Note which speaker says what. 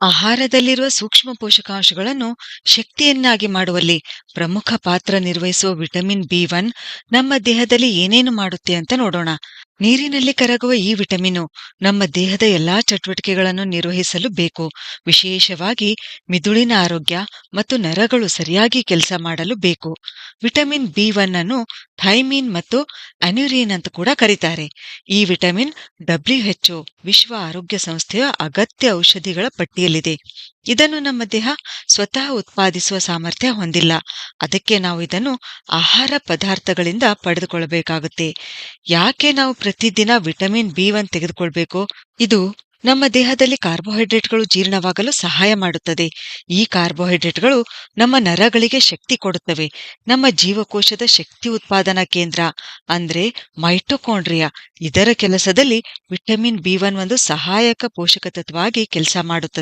Speaker 1: ಆಹಾರದಲ್ಲಿರುವ ಸೂಕ್ಷ್ಮ ಪೋಷಕಾಂಶಗಳನ್ನು ಶಕ್ತಿಯನ್ನಾಗಿ ಮಾಡುವಲ್ಲಿ ಪ್ರಮುಖ ಪಾತ್ರ ನಿರ್ವಹಿಸುವ ವಿಟಮಿನ್ ಬಿ1 ನಮ್ಮ ದೇಹದಲ್ಲಿ ಏನೇನು ಮಾಡುತ್ತೆ ಅಂತ ನೋಡೋಣ. ನೀರಿನಲ್ಲಿ ಕರಗುವ ಈ ವಿಟಮಿನು ನಮ್ಮ ದೇಹದ ಎಲ್ಲಾ ಚಟುವಟಿಕೆಗಳನ್ನು ನಿರ್ವಹಿಸಲು ಬೇಕು. ವಿಶೇಷವಾಗಿ ಮಿದುಳಿನ ಆರೋಗ್ಯ ಮತ್ತು ನರಗಳು ಸರಿಯಾಗಿ ಕೆಲಸ ಮಾಡಲು ಬೇಕು. ವಿಟಮಿನ್ ಬಿ1 ಅನ್ನು ಥೈಮೀನ್ ಮತ್ತು ಅನ್ಯುರಿನ್ ಅಂತ ಕೂಡ ಕರೀತಾರೆ. ಈ ವಿಟಮಿನ್ WHO ವಿಶ್ವ ಆರೋಗ್ಯ ಸಂಸ್ಥೆಯ ಅಗತ್ಯ ಔಷಧಿಗಳ ಪಟ್ಟಿಯಲ್ಲಿದೆ. ಇದನ್ನು ನಮ್ಮ ದೇಹ ಸ್ವತಃ ಉತ್ಪಾದಿಸುವ ಸಾಮರ್ಥ್ಯ ಹೊಂದಿಲ್ಲ. ಅದಕ್ಕೆ ನಾವು ಇದನ್ನು ಆಹಾರ ಪದಾರ್ಥಗಳಿಂದ ಪಡೆದುಕೊಳ್ಳಬೇಕಾಗುತ್ತೆ. ಯಾಕೆ ನಾವು ಪ್ರತಿದಿನ ವಿಟಮಿನ್ ಬಿ1 ತೆಗೆದುಕೊಳ್ಬೇಕು? ಇದು ನಮ್ಮ ದೇಹದಲ್ಲಿ ಕಾರ್ಬೋಹೈಡ್ರೇಟ್ಗಳು ಜೀರ್ಣವಾಗಲು ಸಹಾಯ ಮಾಡುತ್ತದೆ. ಈ ಕಾರ್ಬೋಹೈಡ್ರೇಟ್ಗಳು ನಮ್ಮ ನರಗಳಿಗೆ ಶಕ್ತಿ ಕೊಡುತ್ತವೆ. ನಮ್ಮ ಜೀವಕೋಶದ ಶಕ್ತಿ ಉತ್ಪಾದನಾ ಕೇಂದ್ರ ಅಂದ್ರೆ ಮೈಟೊಕಾಂಡ್ರಿಯಾ, ಇದರ ಕೆಲಸದಲ್ಲಿ ವಿಟಮಿನ್ ಬಿ1 ಒಂದು ಸಹಾಯಕ ಪೋಷಕ ತತ್ವವಾಗಿ ಕೆಲಸ ಮಾಡುತ್ತದೆ.